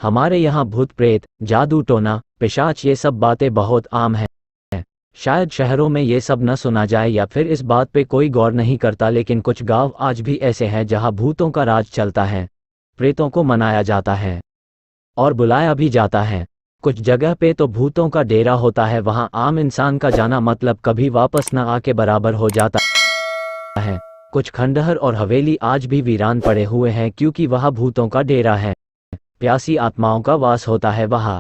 हमारे यहाँ भूत प्रेत, जादू टोना, पिशाच ये सब बातें बहुत आम हैं। शायद शहरों में ये सब न सुना जाए या फिर इस बात पे कोई गौर नहीं करता, लेकिन कुछ गांव आज भी ऐसे हैं जहां भूतों का राज चलता है, प्रेतों को मनाया जाता है और बुलाया भी जाता है। कुछ जगह पे तो भूतों का डेरा होता है, वहां आम इंसान का जाना मतलब कभी वापस न आके बराबर हो जाता है। कुछ खंडहर और हवेली आज भी वीरान पड़े हुए हैं क्योंकि वहां भूतों का डेरा है, प्यासी आत्माओं का वास होता है वहां।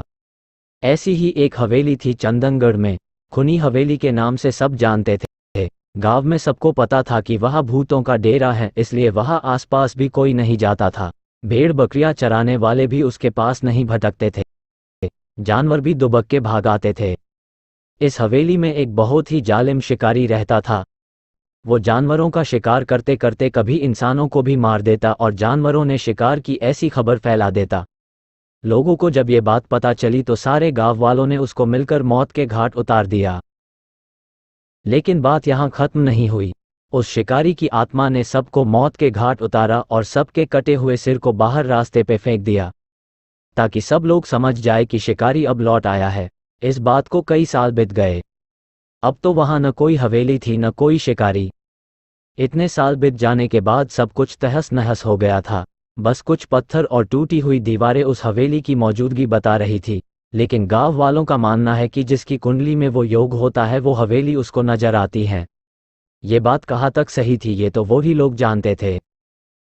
ऐसी ही एक हवेली थी चंदनगढ़ में, खुनी हवेली के नाम से सब जानते थे। गांव में सबको पता था कि वहां भूतों का डेरा है, इसलिए वहां आसपास भी कोई नहीं जाता था। भेड़ बकरियां चराने वाले भी उसके पास नहीं भटकते थे, जानवर भी दुबक के भाग आते थे। इस हवेली में एक बहुत ही जालिम शिकारी रहता था। वो जानवरों का शिकार करते करते कभी इंसानों को भी मार देता और जानवरों ने शिकार की ऐसी खबर फैला देता। लोगों को जब ये बात पता चली तो सारे गांव वालों ने उसको मिलकर मौत के घाट उतार दिया। लेकिन बात यहाँ खत्म नहीं हुई। उस शिकारी की आत्मा ने सबको मौत के घाट उतारा और सबके कटे हुए सिर को बाहर रास्ते पे फेंक दिया, ताकि सब लोग समझ जाए कि शिकारी अब लौट आया है। इस बात को कई साल बीत गए। अब तो वहां न कोई हवेली थी न कोई शिकारी। इतने साल बीत जाने के बाद सब कुछ तहस नहस हो गया था। बस कुछ पत्थर और टूटी हुई दीवारें उस हवेली की मौजूदगी बता रही थी। लेकिन गांव वालों का मानना है कि जिसकी कुंडली में वो योग होता है वो हवेली उसको नजर आती है। ये बात कहाँ तक सही थी ये तो वो ही लोग जानते थे।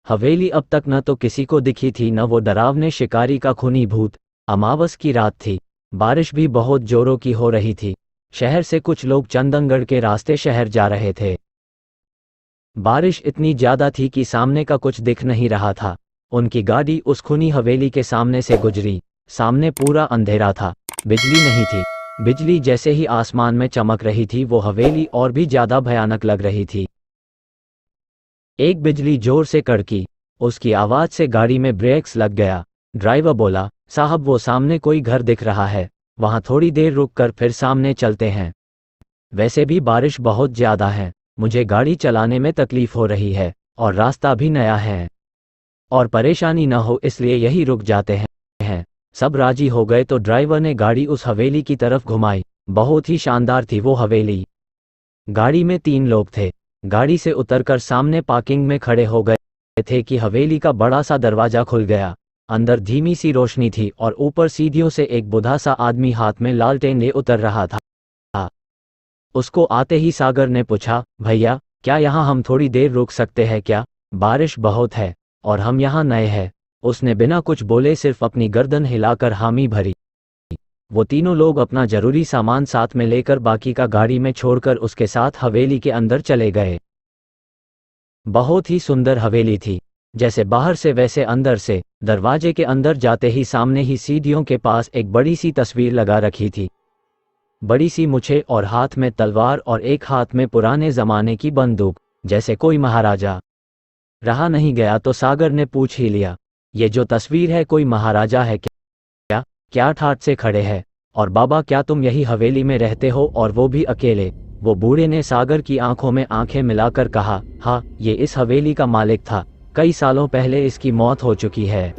हवेली अब तक न तो किसी को दिखी थी न वो डरावने शिकारी का खूनी भूत। अमावस की रात थी, बारिश भी बहुत जोरों की हो रही थी। शहर से कुछ लोग चंदनगढ़ के रास्ते शहर जा रहे थे। बारिश इतनी ज्यादा थी कि सामने का कुछ दिख नहीं रहा था। उनकी गाड़ी उस खूनी हवेली के सामने से गुजरी। सामने पूरा अंधेरा था, बिजली नहीं थी। बिजली जैसे ही आसमान में चमक रही थी वो हवेली और भी ज्यादा भयानक लग रही थी। एक बिजली जोर से कड़की, उसकी आवाज से गाड़ी में ब्रेक्स लग गया। ड्राइवर बोला, साहब वो सामने कोई घर दिख रहा है, वहां थोड़ी देर रुक कर फिर सामने चलते हैं। वैसे भी बारिश बहुत ज्यादा है, मुझे गाड़ी चलाने में तकलीफ हो रही है और रास्ता भी नया है और परेशानी न हो इसलिए यही रुक जाते हैं। सब राजी हो गए तो ड्राइवर ने गाड़ी उस हवेली की तरफ घुमाई। बहुत ही शानदार थी वो हवेली। गाड़ी में 3 लोग थे। गाड़ी से उतरकर सामने पार्किंग में खड़े हो गए थे कि हवेली का बड़ा सा दरवाजा खुल गया। अंदर धीमी सी रोशनी थी और ऊपर सीढ़ियों से एक बूढ़ा सा आदमी हाथ में लालटेन ले उतर रहा था। उसको आते ही सागर ने पूछा, भैया क्या यहाँ हम थोड़ी देर रुक सकते हैं क्या? बारिश बहुत है और हम यहाँ नए हैं। उसने बिना कुछ बोले सिर्फ अपनी गर्दन हिलाकर हामी भरी। वो तीनों लोग अपना जरूरी सामान साथ में लेकर बाकी का गाड़ी में छोड़कर उसके साथ हवेली के अंदर चले गए। बहुत ही सुंदर हवेली थी, जैसे बाहर से वैसे अंदर से। दरवाजे के अंदर जाते ही सामने ही सीढ़ियों के पास एक बड़ी सी तस्वीर लगा रखी थी। बड़ी सी मूंछें और हाथ में तलवार और एक हाथ में पुराने जमाने की बंदूक, जैसे कोई महाराजा। रहा नहीं गया तो सागर ने पूछ ही लिया, ये जो तस्वीर है कोई महाराजा है क्या? क्या ठाठ से खड़े हैं? और बाबा क्या तुम यही हवेली में रहते हो और वो भी अकेले? वो बूढ़े ने सागर की आंखों में आंखें मिलाकर कहा, हाँ ये इस हवेली का मालिक था। कई सालों पहले इसकी मौत हो चुकी है।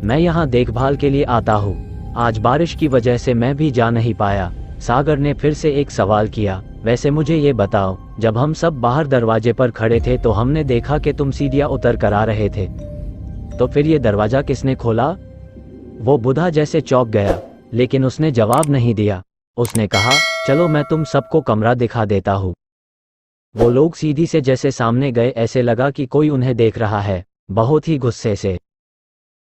मैं यहाँ देखभाल के लिए आता हूँ। आज बारिश की वजह से मैं भी जा नहीं पाया। सागर ने फिर से एक सवाल किया, वैसे मुझे ये बताओ, जब हम सब बाहर दरवाजे पर खड़े थे तो हमने देखा कि तुम सीढ़ियां उतर कर आ रहे थे, तो फिर ये दरवाजा किसने खोला? वो बूढ़ा जैसे चौंक गया, लेकिन उसने जवाब नहीं दिया। उसने कहा, चलो मैं तुम सबको कमरा दिखा देता हूँ। वो लोग सीधी से जैसे सामने गए, ऐसे लगा कि कोई उन्हें देख रहा है, बहुत ही गुस्से से।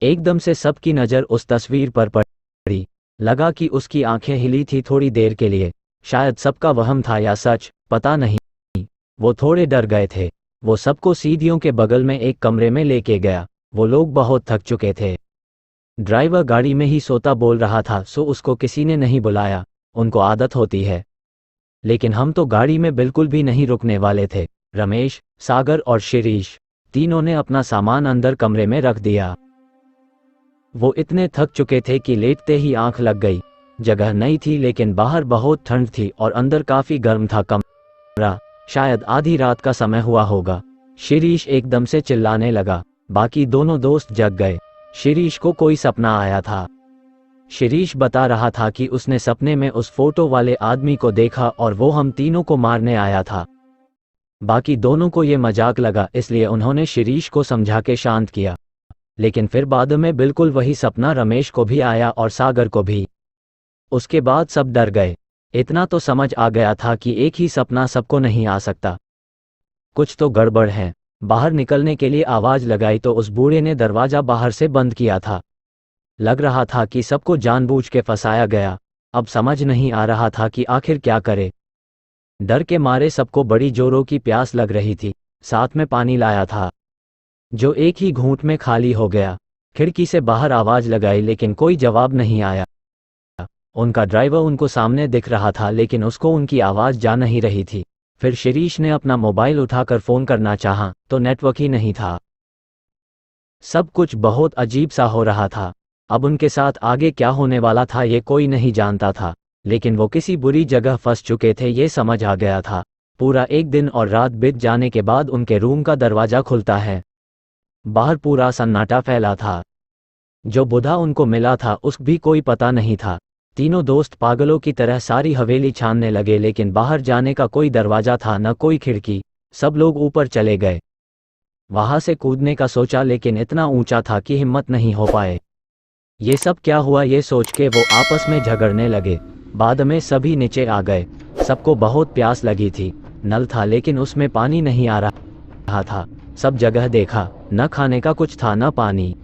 एकदम से सबकी नज़र उस तस्वीर पर पड़ी। लगा कि उसकी आंखें हिली थी थोड़ी देर के लिए। शायद सबका वहम था या सच, पता नहीं। वो थोड़े डर गए थे। वो सबको सीढ़ियों के बगल में एक कमरे में लेके गया। वो लोग बहुत थक चुके थे। ड्राइवर गाड़ी में ही सोता बोल रहा था, सो उसको किसी ने नहीं बुलाया, उनको आदत होती है। लेकिन हम तो गाड़ी में बिल्कुल भी नहीं रुकने वाले थे। रमेश, सागर और शिरीष तीनों ने अपना सामान अंदर कमरे में रख दिया। वो इतने थक चुके थे कि लेटते ही आंख लग गई। जगह नई थी लेकिन बाहर बहुत ठंड थी और अंदर काफी गर्म था कमरा। शायद आधी रात का समय हुआ होगा। शिरीष एकदम से चिल्लाने लगा। बाकी दोनों दोस्त जग गए। शिरीष को कोई सपना आया था। शिरीष बता रहा था कि उसने सपने में उस फोटो वाले आदमी को देखा और वो हम तीनों को मारने आया था। बाकी दोनों को ये मजाक लगा, इसलिए उन्होंने शिरीष को समझा के शांत किया। लेकिन फिर बाद में बिल्कुल वही सपना रमेश को भी आया और सागर को भी। उसके बाद सब डर गए। इतना तो समझ आ गया था कि एक ही सपना सबको नहीं आ सकता, कुछ तो गड़बड़ है। बाहर निकलने के लिए आवाज लगाई तो उस बूढ़े ने दरवाजा बाहर से बंद किया था। लग रहा था कि सबको जानबूझ के फंसाया गया। अब समझ नहीं आ रहा था कि आखिर क्या करे। डर के मारे सबको बड़ी जोरों की प्यास लग रही थी। साथ में पानी लाया था जो एक ही घूंट में खाली हो गया। खिड़की से बाहर आवाज लगाई लेकिन कोई जवाब नहीं आया। उनका ड्राइवर उनको सामने दिख रहा था लेकिन उसको उनकी आवाज जा नहीं रही थी। फिर शिरीष ने अपना मोबाइल उठाकर फोन करना चाहा तो नेटवर्क ही नहीं था। सब कुछ बहुत अजीब सा हो रहा था। अब उनके साथ आगे क्या होने वाला था ये कोई नहीं जानता था, लेकिन वो किसी बुरी जगह फंस चुके थे ये समझ आ गया था। पूरा एक दिन और रात बीत जाने के बाद उनके रूम का दरवाजा खुलता है। बाहर पूरा सन्नाटा फैला था। जो बुधा उनको मिला था उस भी कोई पता नहीं था। तीनों दोस्त पागलों की तरह सारी हवेली छानने लगे लेकिन बाहर जाने का कोई दरवाजा था न कोई खिड़की। सब लोग ऊपर चले गए। वहां से कूदने का सोचा लेकिन इतना ऊंचा था कि हिम्मत नहीं हो पाए। ये सब क्या हुआ ये सोच के वो आपस में झगड़ने लगे। बाद में सभी नीचे आ गए। सबको बहुत प्यास लगी थी। नल था लेकिन उसमें पानी नहीं आ रहा था। सब जगह देखा, न खाने का कुछ था न पानी।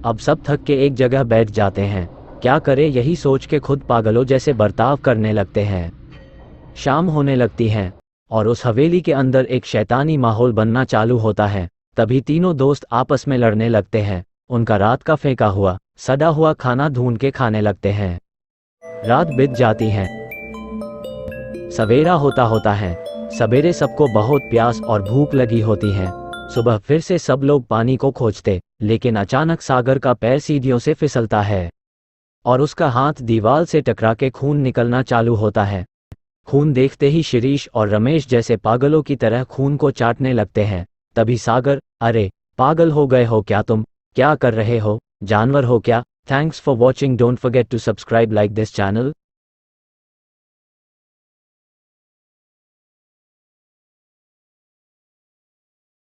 अब सब थक के एक जगह बैठ जाते हैं। क्या करे यही सोच के खुद पागलों जैसे बर्ताव करने लगते हैं। शाम होने लगती है और उस हवेली के अंदर एक शैतानी माहौल बनना चालू होता है। तभी तीनों दोस्त आपस में लड़ने लगते हैं। उनका रात का फेंका हुआ सड़ा हुआ खाना ढूंढ के खाने लगते हैं। रात बीत जाती है, सवेरा होता है। सवेरे सबको बहुत प्यास और भूख लगी होती है। सुबह फिर से सब लोग पानी को खोजते, लेकिन अचानक सागर का पैर सीढ़ियों से फिसलता है और उसका हाथ दीवार से टकरा के खून निकलना चालू होता है। खून देखते ही शिरीष और रमेश जैसे पागलों की तरह खून को चाटने लगते हैं। तभी सागर, अरे पागल हो गए हो क्या तुम? क्या कर रहे हो? जानवर हो क्या? Thanks for watching. Don't forget to subscribe like this channel.